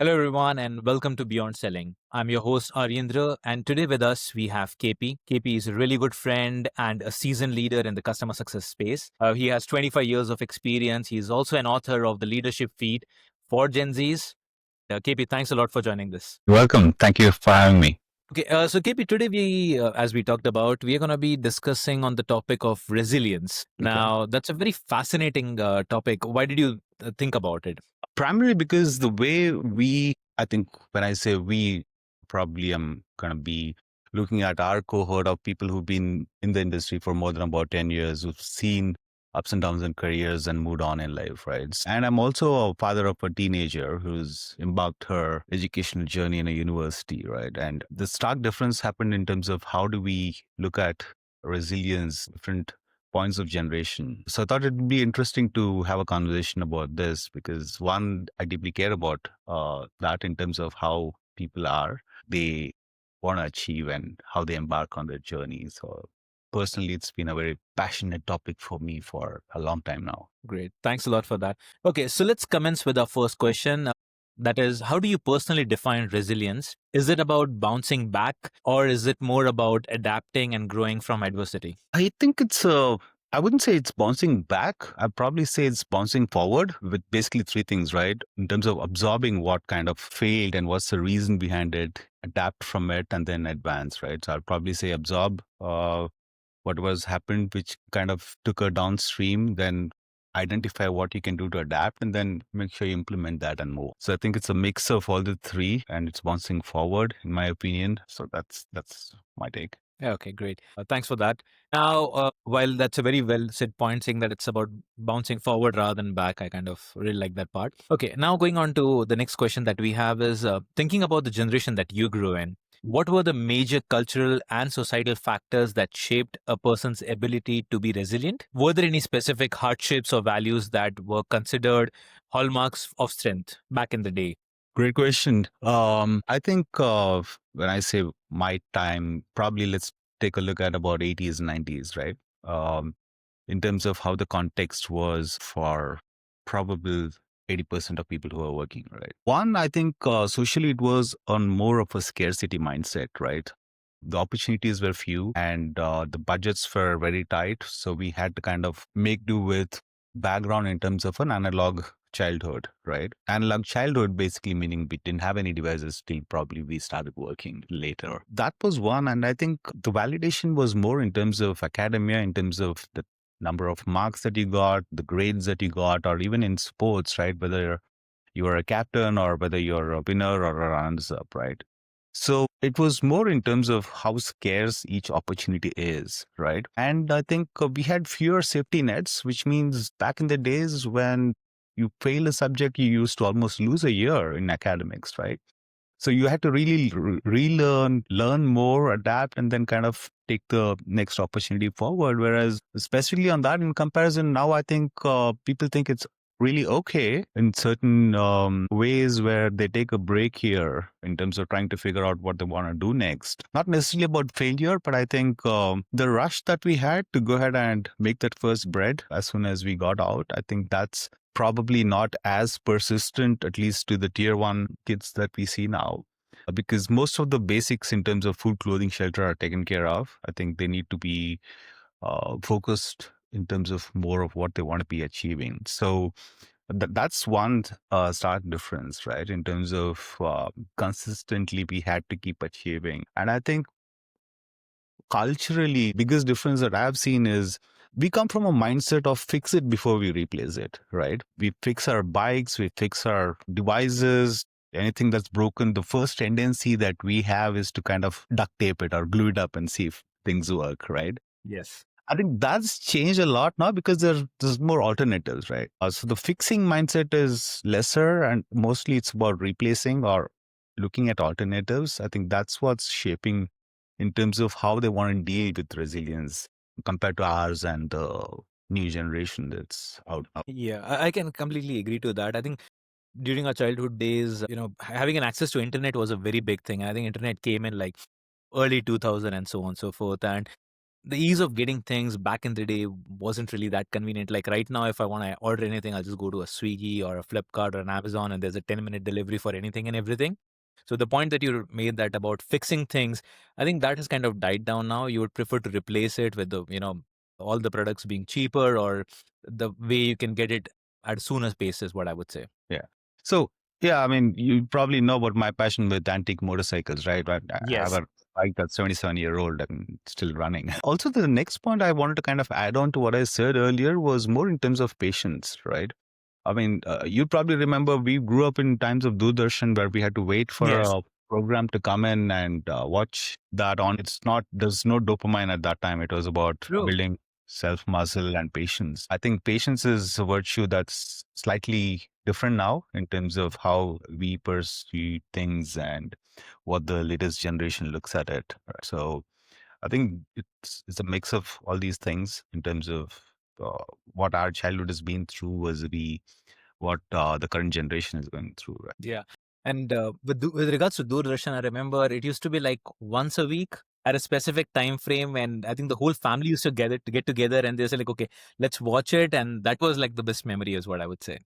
Hello, everyone, and welcome to Beyond Selling. I'm your host, Aaryendr, and today with us we have KP. KP is a really good friend and a seasoned leader in the customer success space. He has 25 years of experience. He's also an author of the Leadership Feed for Gen Zs. KP, thanks a lot for joining this. You're welcome. Thank you for having me. Okay, so KP, today as we talked about, we are going to be discussing on the topic of resilience. Okay. Now, that's a very fascinating topic. Why did you think about it? Primarily because the way I think when I say we, probably I'm going to be looking at our cohort of people who've been in the industry for more than about 10 years, who've seen ups and downs in careers and moved on in life, right? And I'm also a father of a teenager who's embarked her educational journey in a university, right? And the stark difference happened in terms of how do we look at resilience, different points of generation. So I thought it would be interesting to have a conversation about this because one, I deeply care about that in terms of how people are, they want to achieve and how they embark on their journey. So personally, it's been a very passionate topic for me for a long time now. Great. Thanks a lot for that. Okay, so let's commence with our first question. That is, how do you personally define resilience? Is it about bouncing back or is it more about adapting and growing from adversity? I think I wouldn't say it's bouncing back. I'd probably say it's bouncing forward with basically three things, right? In terms of absorbing what kind of failed and what's the reason behind it, adapt from it, and then advance, right? So I'd probably say absorb what was happened, which kind of took a downstream, then identify what you can do to adapt, and then make sure you implement that and move. So I think it's a mix of all the three, and it's bouncing forward, in my opinion. So that's my take. Yeah, okay, great. Thanks for that. Now, while that's a very well said point, saying that it's about bouncing forward rather than back, I kind of really like that part. Okay, now going on to the next question that we have is thinking about the generation that you grew in. What were the major cultural and societal factors that shaped a person's ability to be resilient? Were there any specific hardships or values that were considered hallmarks of strength back in the day? Great question. I think when I say my time, probably let's take a look at about 80s and 90s, right? Um, in terms of how the context was for probable 80% of people who are working, right? One, I think socially it was on more of a scarcity mindset, right? The opportunities were few and the budgets were very tight. So we had to kind of make do with background in terms of an analog childhood, right? Analog childhood basically meaning we didn't have any devices till probably we started working later. That was one. And I think the validation was more in terms of academia, in terms of the number of marks that you got, the grades that you got, or even in sports, right? Whether you are a captain or whether you're a winner or a runners up, right? So it was more in terms of how scarce each opportunity is, right? And I think we had fewer safety nets, which means back in the days when you fail a subject, you used to almost lose a year in academics, right? So you had to really relearn, learn more, adapt, and then kind of take the next opportunity forward. Whereas, especially on that, in comparison, now I think people think it's really okay in certain ways where they take a break here in terms of trying to figure out what they want to do next. Not necessarily about failure, but I think the rush that we had to go ahead and make that first bread as soon as we got out, I think that's probably not as persistent, at least to the tier one kids that we see now, because most of the basics in terms of food, clothing, shelter are taken care of. I think they need to be focused in terms of more of what they want to be achieving. So that's one stark difference, right? In terms of consistently we had to keep achieving. And I think culturally, biggest difference that I've seen is we come from a mindset of fix it before we replace it, right? We fix our bikes, we fix our devices, anything that's broken. The first tendency that we have is to kind of duct tape it or glue it up and see if things work, right? Yes. I think that's changed a lot now because there's more alternatives, right? So the fixing mindset is lesser and mostly it's about replacing or looking at alternatives. I think that's what's shaping in terms of how they want to deal with resilience compared to ours and the new generation that's out now. Yeah, I can completely agree to that. I think during our childhood days, having an access to internet was a very big thing. I think internet came in like early 2000 and so on and so forth. And the ease of getting things back in the day wasn't really that convenient. Like right now, if I want to order anything, I'll just go to a Swiggy or a Flipkart or an Amazon, and there's a 10-minute delivery for anything and everything. So the point that you made that about fixing things, I think that has kind of died down now. You would prefer to replace it with the, all the products being cheaper, or the way you can get it at sooner pace is what I would say. Yeah. So, yeah, I mean, you probably know about my passion with antique motorcycles, right? I have Yes. a bike that's 77-year-old and still running. Also, the next point I wanted to kind of add on to what I said earlier was more in terms of patience, right? I mean, you probably remember we grew up in times of Doordarshan where we had to wait for Yes. a program to come in and watch that on. There's no dopamine at that time. It was about True. building self muscle and patience. I think patience is a virtue that's slightly different now in terms of how we pursue things and what the latest generation looks at it. Right? So I think it's a mix of all these things in terms of what our childhood has been through as we what the current generation is going through. Right? Yeah. And with regards to Doordarshan, I remember it used to be like once a week at a specific time frame, and I think the whole family used to get together, and they say like, okay, let's watch it, and that was like the best memory, is what I would say.